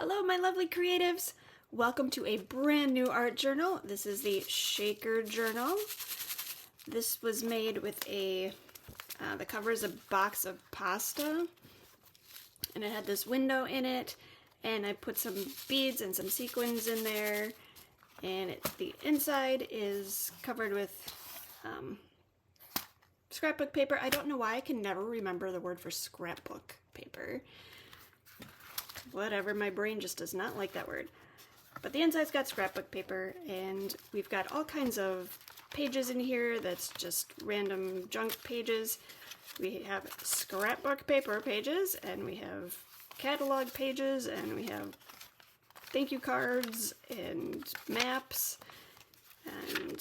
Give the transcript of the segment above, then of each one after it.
Hello, my lovely creatives. Welcome to a brand new art journal. This is the Shaker Journal. This was made with the cover is a box of pasta, and it had this window in it, and I put some beads and some sequins in there, and the inside is covered with scrapbook paper. I don't know why I can never remember the word for scrapbook paper. Whatever, my brain just does not like that word. But the inside's got scrapbook paper, and we've got all kinds of pages in here that's just random junk pages. We have scrapbook paper pages, and we have catalog pages, and we have thank you cards and maps, and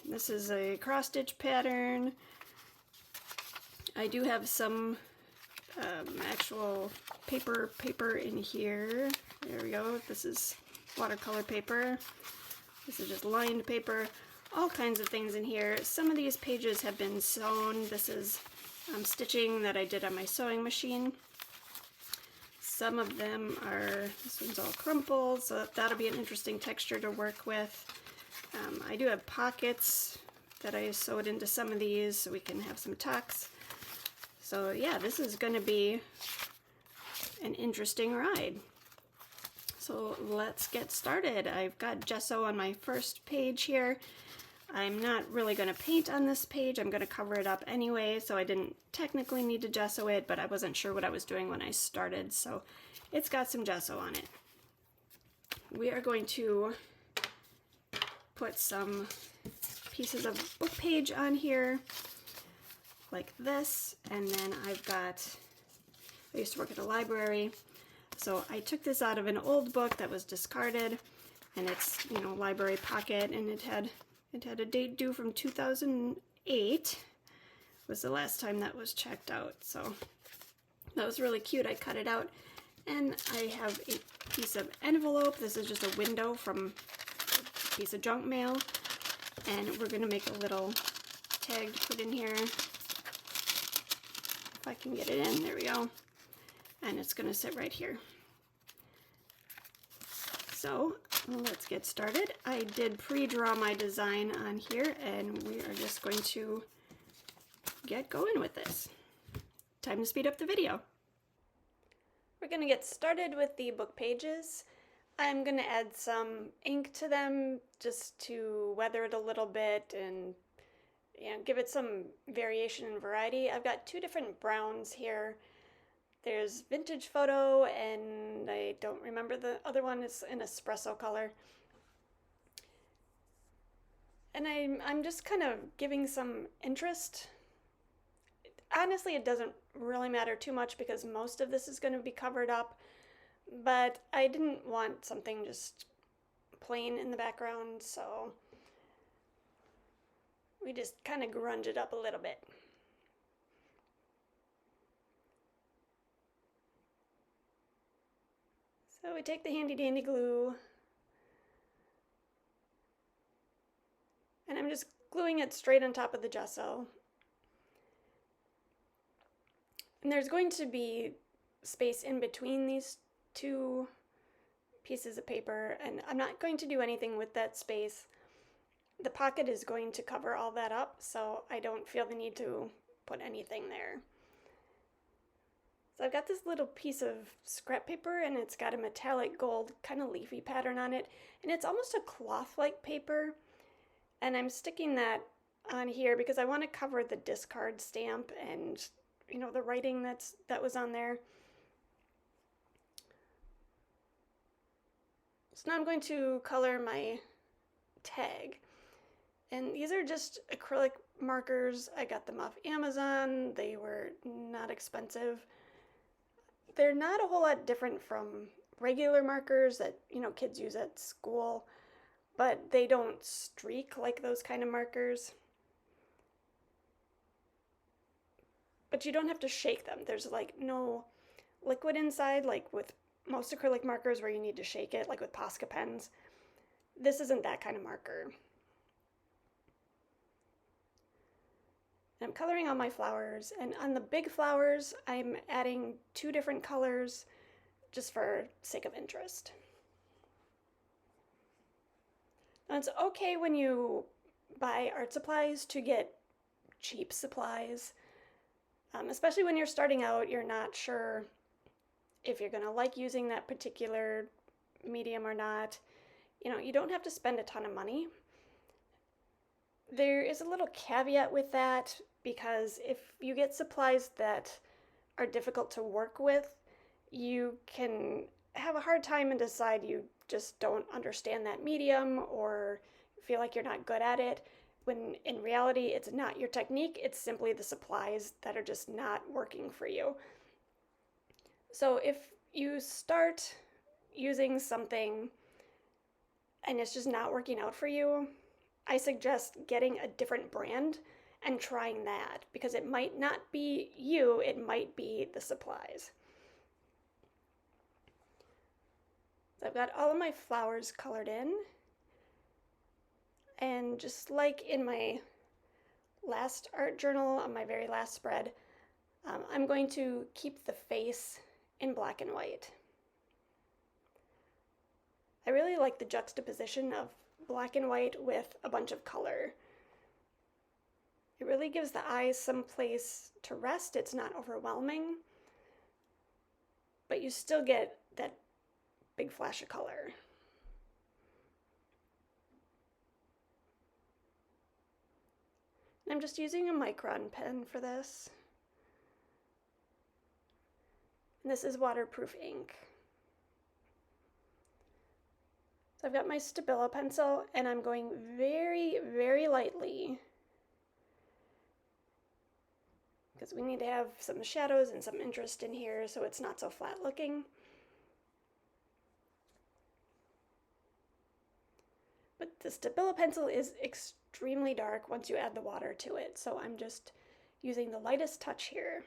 this is a cross-stitch pattern. I do have some actual paper in here. There we go. This is watercolor paper. This is just lined paper. All kinds of things in here. Some of these pages have been sewn. This is stitching that I did on my sewing machine. Some of them are, this one's all crumpled, so that'll be an interesting texture to work with. I do have pockets that I sewed into some of these so we can have some tucks. So yeah, this is going to be an interesting ride. So let's get started. I've got gesso on my first page here. I'm not really going to paint on this page. I'm going to cover it up anyway, so I didn't technically need to gesso it, but I wasn't sure what I was doing when I started, so it's got some gesso on it. We are going to put some pieces of book page on here, like this, and then I used to work at a library, so I took this out of an old book that was discarded, and it's, library pocket, and it had a date due from 2008 was the last time that was checked out, so that was really cute. I cut it out, and I have a piece of envelope. This is just a window from a piece of junk mail, and we're going to make a little tag to put in here. If I can get it in, there we go. And it's going to sit right here. So let's get started. I did pre-draw my design on here, and we are just going to get going with this. Time to speed up the video. We're going to get started with the book pages. I'm going to add some ink to them just to weather it a little bit and give it some variation and variety. I've got two different browns here. There's Vintage Photo, and I don't remember the other one. It's an espresso color. And I'm just kind of giving some interest. Honestly, it doesn't really matter too much because most of this is going to be covered up, but I didn't want something just plain in the background, so we just kind of grunge it up a little bit. So we take the handy dandy glue, and I'm just gluing it straight on top of the gesso. And there's going to be space in between these two pieces of paper, and I'm not going to do anything with that space. The pocket is going to cover all that up, so I don't feel the need to put anything there. So I've got this little piece of scrap paper, and it's got a metallic gold kind of leafy pattern on it, and it's almost a cloth-like paper, and I'm sticking that on here because I want to cover the discard stamp and the writing that was on there. So now I'm going to color my tag. And these are just acrylic markers. I got them off Amazon. They were not expensive. They're not a whole lot different from regular markers that, kids use at school, but they don't streak like those kind of markers. But you don't have to shake them. There's no liquid inside, like with most acrylic markers where you need to shake it, like with Posca pens. This isn't that kind of marker. I'm coloring on my flowers, and on the big flowers I'm adding two different colors. just for sake of interest. Now, it's okay when you buy art supplies to get cheap supplies, especially when you're starting out. You're not sure if you're going to like using that particular medium or not. You don't have to spend a ton of money. There is a little caveat with that, because if you get supplies that are difficult to work with, you can have a hard time and decide you just don't understand that medium or feel like you're not good at it, when in reality it's not your technique, it's simply the supplies that are just not working for you. So if you start using something and it's just not working out for you, I suggest getting a different brand and trying that, because it might not be you, it might be the supplies. So I've got all of my flowers colored in, and just like in my last art journal on my very last spread, I'm going to keep the face in black and white. I really like the juxtaposition of black and white with a bunch of color. It really gives the eyes some place to rest. It's not overwhelming, but you still get that big flash of color. And I'm just using a Micron pen for this. And this is waterproof ink. So I've got my Stabilo pencil, and I'm going very, very lightly, because we need to have some shadows and some interest in here so it's not so flat looking. But the Stabilo pencil is extremely dark once you add the water to it, so I'm just using the lightest touch here.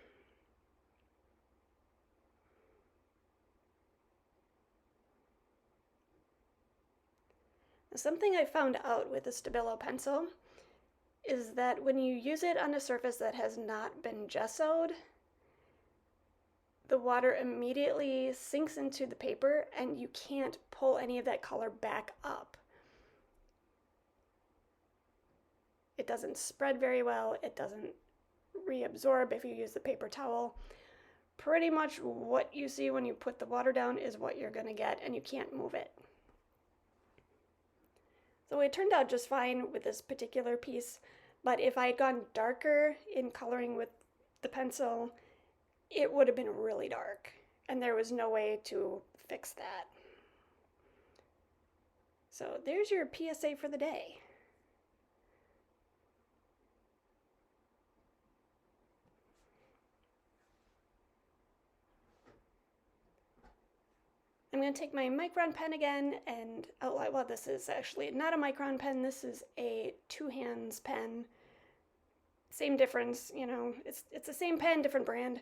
Something I found out with the Stabilo pencil is that when you use it on a surface that has not been gessoed, the water immediately sinks into the paper and you can't pull any of that color back up. It doesn't spread very well, it doesn't reabsorb if you use the paper towel. Pretty much what you see when you put the water down is what you're going to get, and you can't move it. So it turned out just fine with this particular piece, but if I had gone darker in coloring with the pencil, it would have been really dark, and there was no way to fix that. So there's your PSA for the day. I'm going to take my Micron pen again and outline. Well, this is actually not a Micron pen, this is a Two Hands pen. Same difference, it's the same pen, different brand.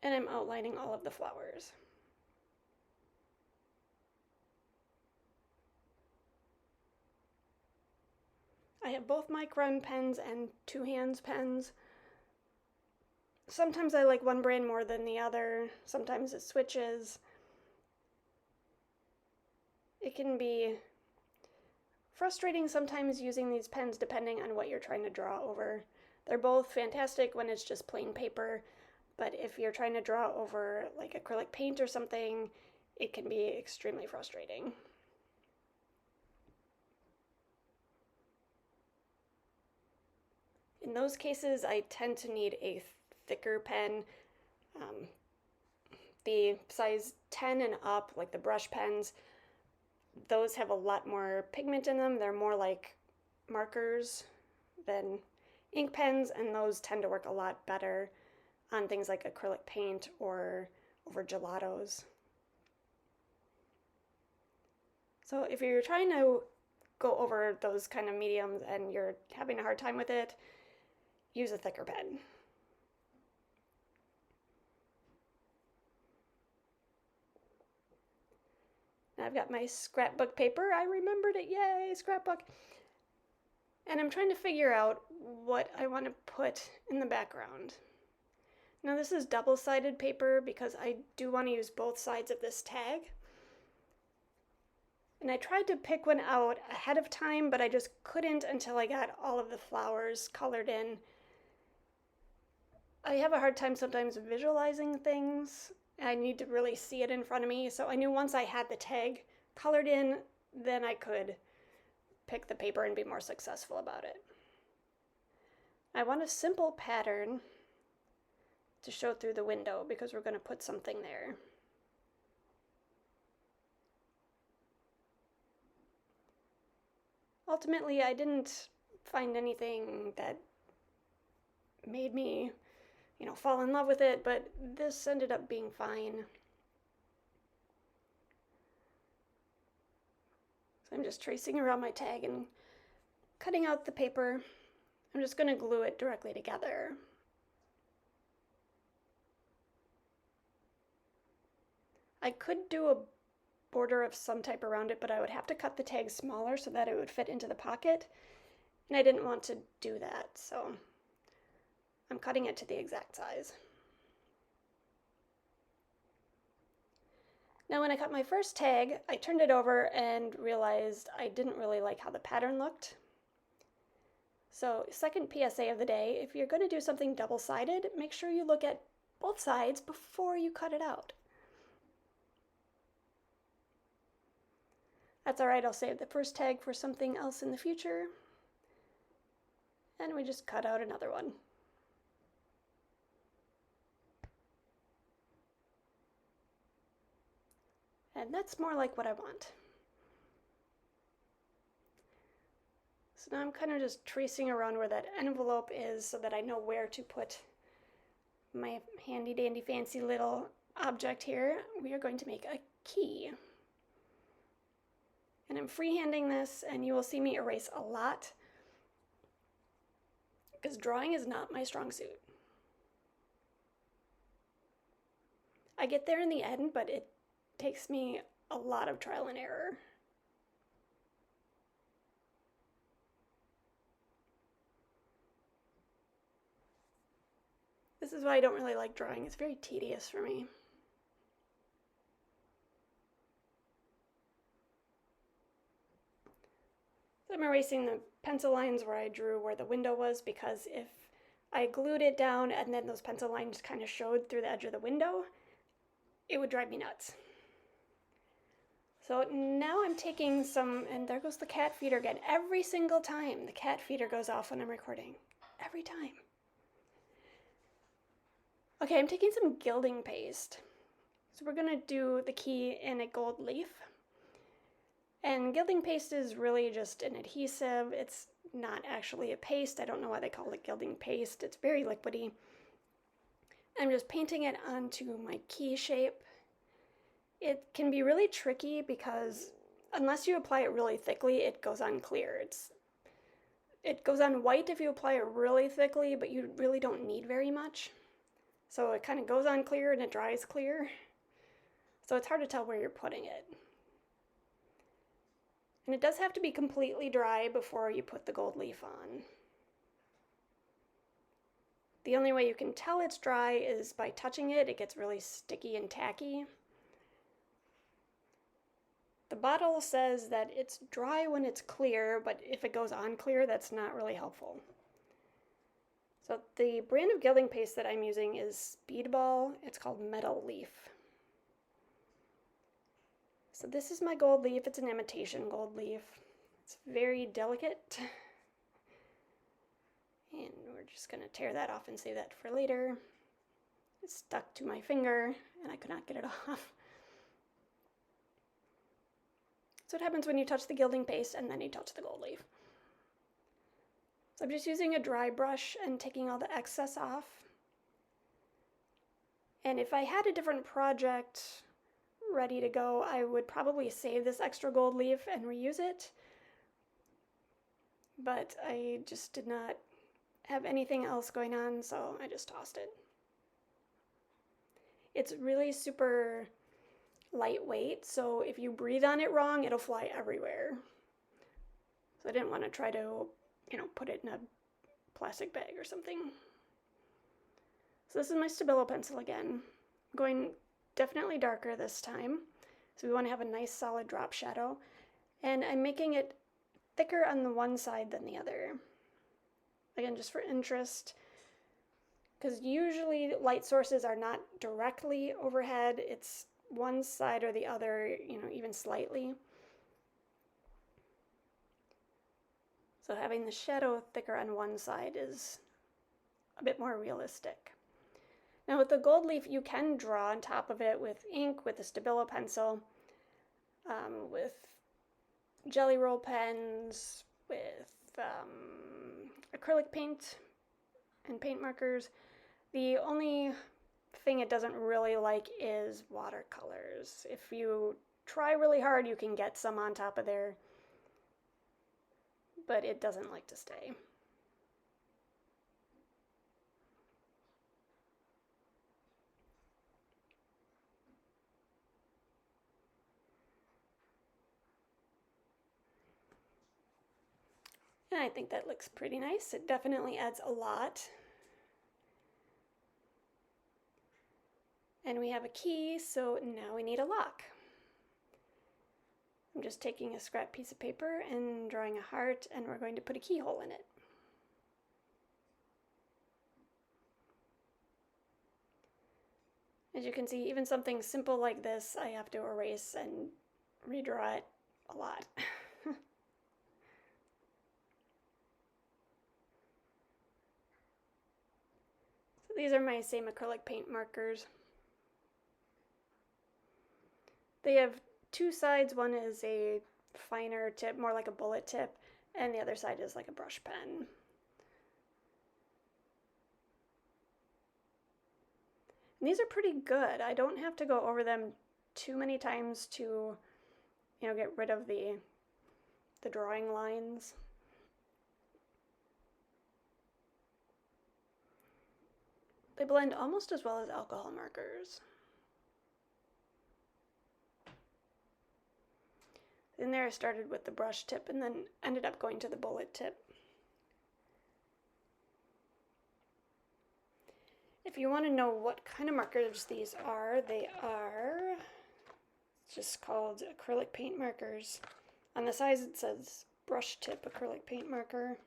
And I'm outlining all of the flowers. I have both Micron pens and Two Hands pens. Sometimes I like one brand more than the other, sometimes it switches. It can be frustrating sometimes using these pens depending on what you're trying to draw over. They're both fantastic when it's just plain paper, but if you're trying to draw over like acrylic paint or something, it can be extremely frustrating. In those cases, I tend to need a thicker pen. The size 10 and up, like the brush pens, those have a lot more pigment in them. They're more like markers than ink pens, and those tend to work a lot better on things like acrylic paint or over gelatos. So if you're trying to go over those kind of mediums and you're having a hard time with it, use a thicker pen. I've got my scrapbook paper. I remembered it. Yay, scrapbook. And I'm trying to figure out what I want to put in the background. Now this is double-sided paper because I do want to use both sides of this tag. And I tried to pick one out ahead of time, but I just couldn't until I got all of the flowers colored in. I have a hard time sometimes visualizing things. I need to really see it in front of me, so I knew once I had the tag colored in, then I could pick the paper and be more successful about it. I want a simple pattern to show through the window because we're going to put something there. Ultimately, I didn't find anything that made me, fall in love with it, but this ended up being fine. So I'm just tracing around my tag and cutting out the paper. I'm just going to glue it directly together. I could do a border of some type around it, but I would have to cut the tag smaller so that it would fit into the pocket, and I didn't want to do that, so I'm cutting it to the exact size. Now when I cut my first tag, I turned it over and realized I didn't really like how the pattern looked. So second PSA of the day, if you're going to do something double-sided, make sure you look at both sides before you cut it out. That's all right, I'll save the first tag for something else in the future. And we just cut out another one. And that's more like what I want. So now I'm kind of just tracing around where that envelope is so that I know where to put my handy dandy fancy little object here. We are going to make a key. And I'm freehanding this, and you will see me erase a lot because drawing is not my strong suit. I get there in the end, but it takes me a lot of trial and error. This is why I don't really like drawing. It's very tedious for me. So I'm erasing the pencil lines where I drew where the window was, because if I glued it down and then those pencil lines kind of showed through the edge of the window, it would drive me nuts. So now I'm taking some, and there goes the cat feeder again. Every single time the cat feeder goes off when I'm recording. Every time. Okay, I'm taking some gilding paste. So we're gonna do the key in a gold leaf. And gilding paste is really just an adhesive. It's not actually a paste. I don't know why they call it gilding paste. It's very liquidy. I'm just painting it onto my key shape. It can be really tricky because unless you apply it really thickly, it goes on clear. It goes on white if you apply it really thickly, but you really don't need very much. So it kind of goes on clear and it dries clear. So it's hard to tell where you're putting it. And it does have to be completely dry before you put the gold leaf on. The only way you can tell it's dry is by touching it. It gets really sticky and tacky. The bottle says that it's dry when it's clear, but if it goes on clear, that's not really helpful. So the brand of gilding paste that I'm using is Speedball. It's called Metal Leaf. So this is my gold leaf. It's an imitation gold leaf. It's very delicate. And we're just gonna tear that off and save that for later. It's stuck to my finger and I could not get it off. So what happens when you touch the gilding paste and then you touch the gold leaf. So I'm just using a dry brush and taking all the excess off. And if I had a different project ready to go, I would probably save this extra gold leaf and reuse it. But I just did not have anything else going on, so I just tossed it. It's really super lightweight, so if you breathe on it wrong, it'll fly everywhere. So I didn't want to try to, put it in a plastic bag or something. So this is my Stabilo pencil again. I'm going definitely darker this time. So we want to have a nice solid drop shadow. And I'm making it thicker on the one side than the other. Again, just for interest, because usually light sources are not directly overhead. It's one side or the other, even slightly. So having the shadow thicker on one side is a bit more realistic. Now with the gold leaf, you can draw on top of it with ink, with a Stabilo pencil, with jelly roll pens, with acrylic paint and paint markers. The only thing it doesn't really like is watercolors. If you try really hard, you can get some on top of there, but it doesn't like to stay. And I think that looks pretty nice. It definitely adds a lot. And we have a key, so now we need a lock. I'm just taking a scrap piece of paper and drawing a heart, and we're going to put a keyhole in it. As you can see, even something simple like this, I have to erase and redraw it a lot. So these are my same acrylic paint markers. They have two sides. One is a finer tip, more like a bullet tip, and the other side is like a brush pen. And these are pretty good. I don't have to go over them too many times to, get rid of the drawing lines. They blend almost as well as alcohol markers. In there I started with the brush tip and then ended up going to the bullet tip. If you want to know what kind of markers these are, they are just called acrylic paint markers. On the sides it says brush tip acrylic paint marker.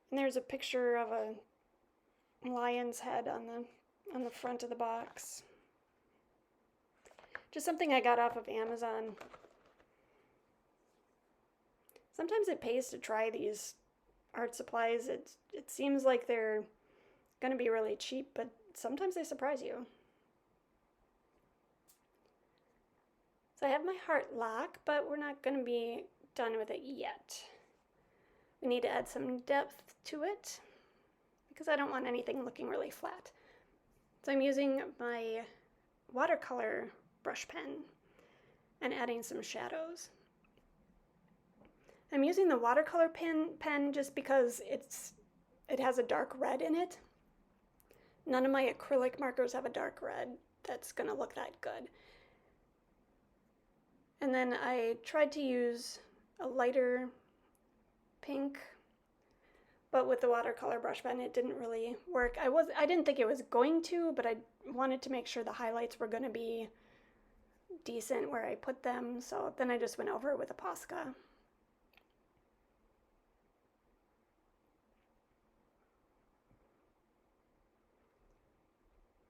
And there's a picture of a lion's head on the front of the box. Just something I got off of Amazon. Sometimes it pays to try these art supplies. It seems like they're going to be really cheap, but sometimes they surprise you. So I have my heart lock, but we're not going to be done with it yet. We need to add some depth to it because I don't want anything looking really flat. So I'm using my watercolor brush pen and adding some shadows. I'm using the watercolor pen just because it has a dark red in it. None of my acrylic markers have a dark red that's going to look that good. And then I tried to use a lighter pink, but with the watercolor brush pen it didn't really work. I didn't think it was going to, but I wanted to make sure the highlights were going to be decent where I put them, so then I just went over it with a Posca.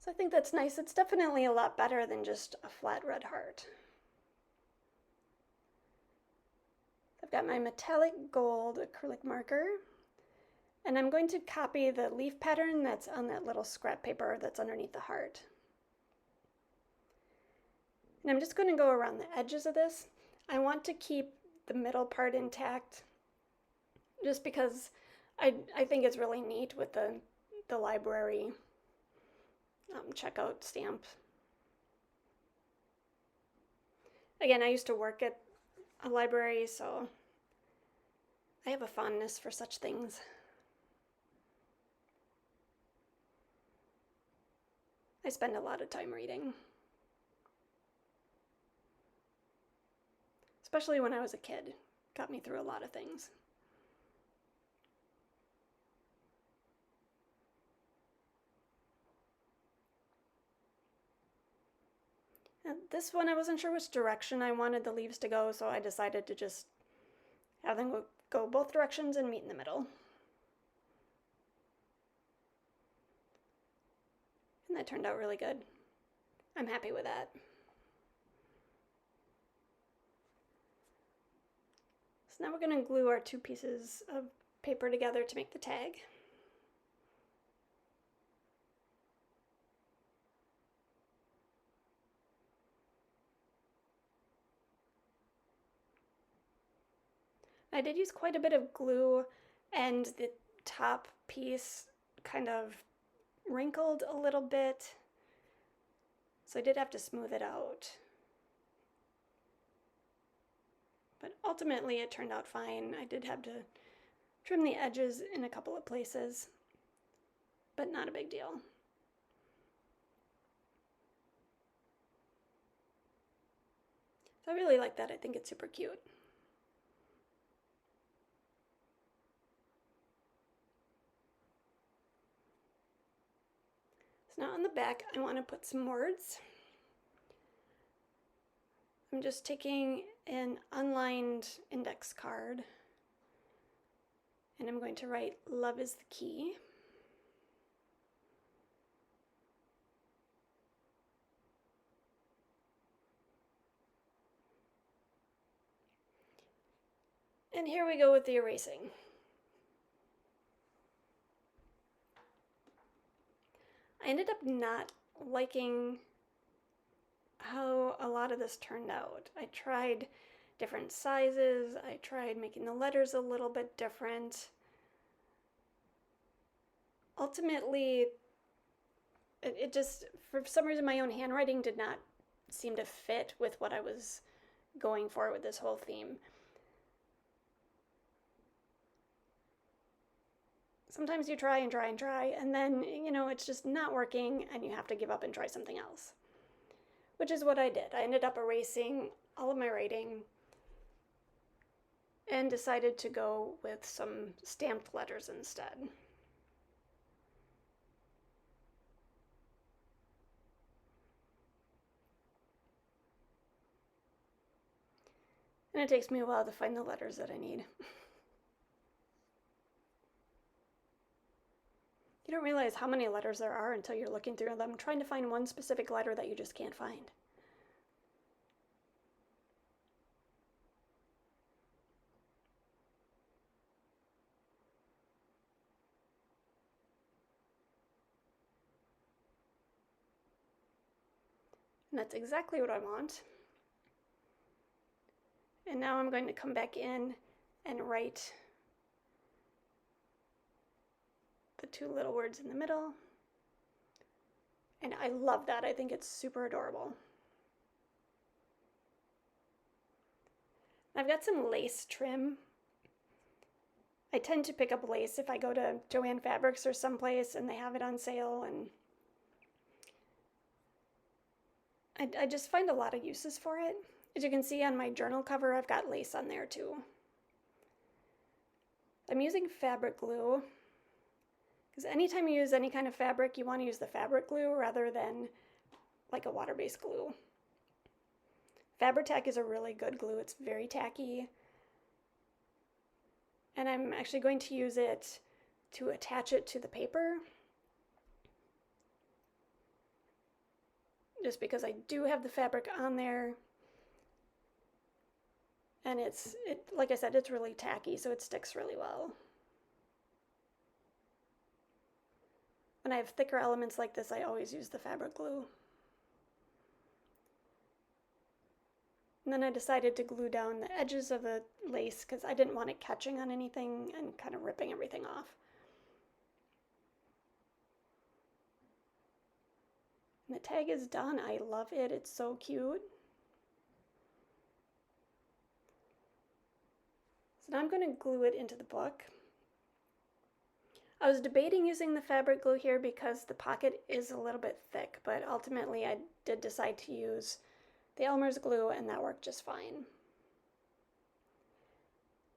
So I think that's nice. It's definitely a lot better than just a flat red heart. I've got my metallic gold acrylic marker, and I'm going to copy the leaf pattern that's on that little scrap paper that's underneath the heart. And I'm just going to go around the edges of this. I want to keep the middle part intact just because I think it's really neat with the library checkout stamp. Again, I used to work at a library, so I have a fondness for such things. I spend a lot of time reading. Especially when I was a kid. Got me through a lot of things. And this one I wasn't sure which direction I wanted the leaves to go, so I decided to just have them go both directions and meet in the middle. And that turned out really good. I'm happy with that. So now we're going to glue our two pieces of paper together to make the tag. I did use quite a bit of glue, and the top piece kind of wrinkled a little bit, so I did have to smooth it out. But ultimately it turned out fine. I did have to trim the edges in a couple of places, but not a big deal. So I really like that. I think it's super cute. So now on the back, I want to put some words. I'm just taking an unlined index card, and I'm going to write "Love is the key." And here we go with the erasing. I ended up not liking how a lot of this turned out. I tried different sizes, I tried making the letters a little bit different. Ultimately, it just, for some reason, my own handwriting did not seem to fit with what I was going for with this whole theme. Sometimes you try and try and try, and then, it's just not working, and you have to give up and try something else. Which is what I did. I ended up erasing all of my writing and decided to go with some stamped letters instead. And it takes me a while to find the letters that I need. You don't realize how many letters there are until you're looking through them, trying to find one specific letter that you just can't find. And that's exactly what I want. And now I'm going to come back in and write the two little words in the middle. And I love that. I think it's super adorable. I've got some lace trim. I tend to pick up lace if I go to Joann Fabrics or someplace and they have it on sale, and I just find a lot of uses for it. As you can see on my journal cover, I've got lace on there too. I'm using fabric glue, because anytime you use any kind of fabric, you want to use the fabric glue rather than like a water-based glue. Fabri-Tac is a really good glue. It's very tacky. And I'm actually going to use it to attach it to the paper, just because I do have the fabric on there. And like I said, it's really tacky, so it sticks really well. When I have thicker elements like this, I always use the fabric glue. And then I decided to glue down the edges of the lace because I didn't want it catching on anything and kind of ripping everything off. And the tag is done. I love it. It's so cute. So now I'm going to glue it into the book. I was debating using the fabric glue here because the pocket is a little bit thick, but ultimately I did decide to use the Elmer's glue, and that worked just fine.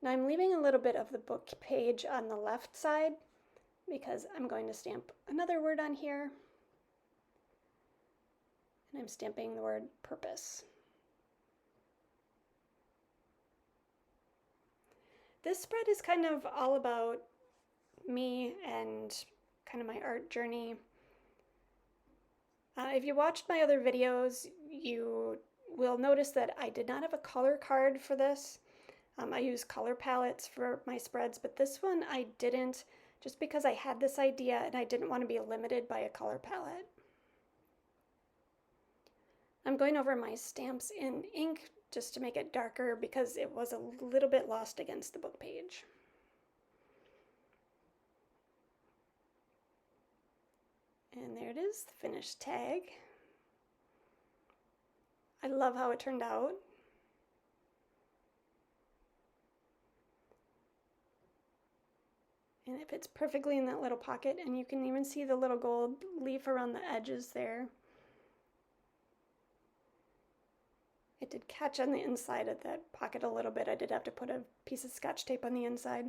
Now I'm leaving a little bit of the book page on the left side because I'm going to stamp another word on here. And I'm stamping the word purpose. This spread is kind of all about me and kind of my art journey. If you watched my other videos, you will notice that I did not have a color card for this. I use color palettes for my spreads, but this one I didn't, just because I had this idea and I didn't want to be limited by a color palette. I'm going over my stamps in ink just to make it darker because it was a little bit lost against the book page. And there it is, the finished tag. I love how it turned out. And it fits perfectly in that little pocket, and you can even see the little gold leaf around the edges there. It did catch on the inside of that pocket a little bit. I did have to put a piece of Scotch tape on the inside.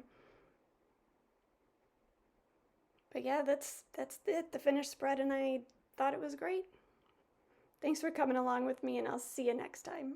But yeah, that's it, the finished spread, and I thought it was great. Thanks for coming along with me, and I'll see you next time.